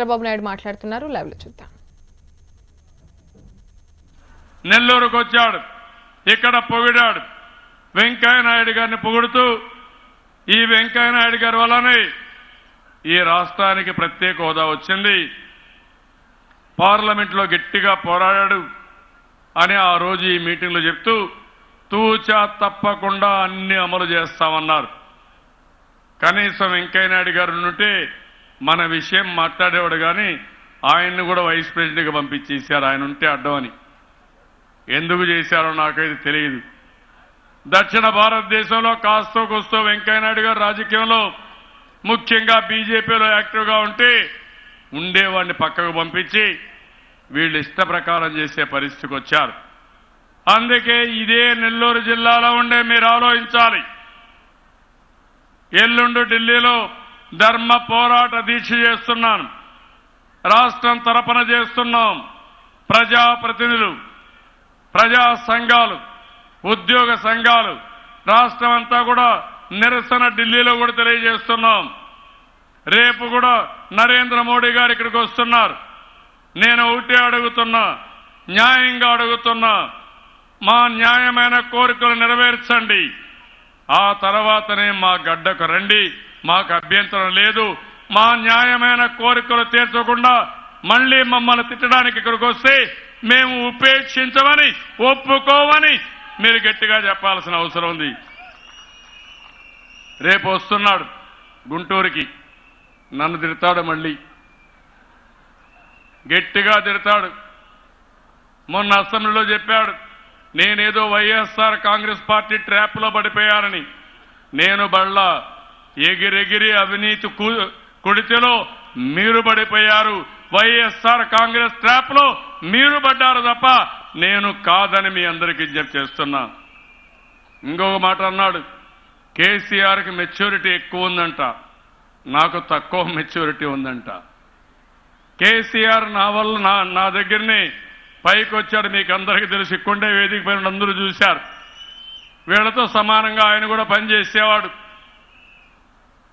చంద్రబాబు నాయుడు మాట్లాడుతున్నారు. లైవ్ లో చూద్దాం. నెల్లూరుకు వచ్చాడు, ఇక్కడ పొగిడాడు. వెంకయ్య నాయుడు గారిని పొగుడుతూ ఈ వెంకయ్య నాయుడు గారి వల్లనే ఈ రాష్ట్రానికి ప్రత్యేక హోదా వచ్చింది, పార్లమెంట్లో గట్టిగా పోరాడాడు అని ఆ రోజు ఈ మీటింగ్లో చెప్తూ తూచా తప్పకుండా అన్ని అమలు చేస్తామన్నారు. కనీసం వెంకయ్య నాయుడు గారు ఉంటే మన విషయం మాట్లాడేవాడు కానీ ఆయన్ని కూడా వైస్ ప్రెసిడెంట్గా పంపించేశారు. ఆయన ఉంటే అడ్డమని. ఎందుకు చేశారో నాకైతే తెలియదు. దక్షిణ భారతదేశంలో కాస్తో కూస్తో వెంకయ్య నాయుడు గారు రాజకీయంలో ముఖ్యంగా బీజేపీలో యాక్టివ్గా ఉంటే ఉండేవాడిని పక్కకు పంపించి వీళ్ళు ఇష్ట ప్రకారం చేసే పరిస్థితికి వచ్చారు. అందుకే ఇదే నెల్లూరు జిల్లాలో ఉండే మీరు ఆలోచించాలి. ఎల్లుండి ఢిల్లీలో ధర్మ పోరాట దీక్ష చేస్తున్నాను. రాష్ట్రం తరపున చేస్తున్నాం. ప్రజాప్రతినిధులు, ప్రజా సంఘాలు, ఉద్యోగ సంఘాలు రాష్ట్రం అంతా కూడా నిరసన ఢిల్లీలో కూడా తెలియజేస్తున్నాం. రేపు కూడా నరేంద్ర మోడీ గారు ఇక్కడికి వస్తున్నారు. నేను ఒకటే అడుగుతున్నా, న్యాయంగా అడుగుతున్నా, మా న్యాయమైన కోరికలు నెరవేర్చండి. ఆ తర్వాతనే మా గడ్డకు రండి, మాకు అభ్యంతరం లేదు. మా న్యాయమైన కోరికలు తీర్చకుండా మళ్లీ మమ్మల్ని తిట్టడానికి ఇక్కడికి వస్తే మేము ఉపేక్షించమని, ఒప్పుకోమని మీరు గట్టిగా చెప్పాల్సిన అవసరం ఉంది. రేపు వస్తున్నాడు గుంటూరుకి, నన్ను తిడతాడు, మళ్ళీ గట్టిగా తిడతాడు. మొన్న అసెంబ్లీలో చెప్పాడు నేనేదో వైఎస్ఆర్ కాంగ్రెస్ పార్టీ ట్రాప్లో పడిపోయారని. నేను బళ్ళ ఎగిరెగిరి అవినీతి కుడితిలో మీరు పడిపోయారు. వైఎస్ఆర్ కాంగ్రెస్ ట్రాప్లో మీరు పడ్డారు తప్ప నేను కాదని మీ అందరికీ విజ్ఞప్తి చేస్తున్నా. ఇంకొక మాట అన్నాడు, కేసీఆర్కి మెచ్యూరిటీ ఎక్కువ ఉందంట, నాకు తక్కువ మెచ్యూరిటీ ఉందంట. కేసీఆర్ నా వల్ల నా దగ్గరనే పైకి వచ్చాడు. మీకు అందరికీ తెలిసి ఇక్కుండే వేదిక పైన అందరూ చూశారు. వీళ్లతో సమానంగా ఆయన కూడా పనిచేసేవాడు.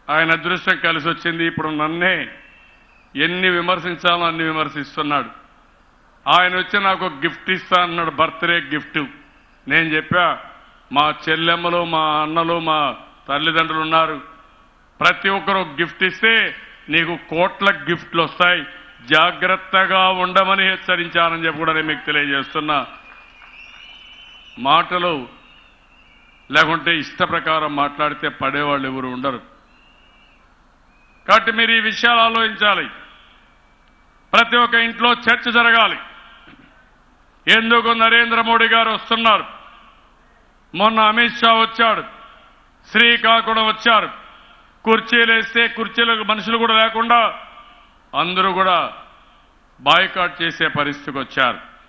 ఆయన అదృష్టం కలిసి వచ్చింది. ఇప్పుడు నన్నే ఎన్ని విమర్శించాలో అన్ని విమర్శిస్తున్నాడు. ఆయన వచ్చి నాకు ఒక గిఫ్ట్ ఇస్తా అన్నాడు, బర్త్డే గిఫ్ట్. నేను చెప్పా, మా చెల్లెమ్మలు, మా అన్నలు, మా తల్లిదండ్రులు ఉన్నారు, ప్రతి ఒక్కరు గిఫ్ట్ ఇస్తే నీకు కోట్ల గిఫ్ట్లు వస్తాయి, జాగ్రత్తగా ఉండమని హెచ్చరించానని చెప్పి కూడా నేను మీకు తెలియజేస్తున్నా. మాటలు లేకుంటే ఇష్ట ప్రకారం మాట్లాడితే పడేవాళ్ళు ఎవరు ఉండరు. కాబట్టి మీరు ఈ విషయాలు ఆలోచించాలి. ప్రతి ఒక్క ఇంట్లో చర్చ జరగాలి. ఎందుకు నరేంద్ర మోడీ గారు వస్తున్నారు? మొన్న అమిత్ షా వచ్చాడు, శ్రీకాకుళం వచ్చారు. కుర్చీలు వేస్తే కుర్చీలకు మనుషులు కూడా లేకుండా అందరూ కూడా బాయ్కాట్ చేసే పరిస్థితికి వచ్చారు.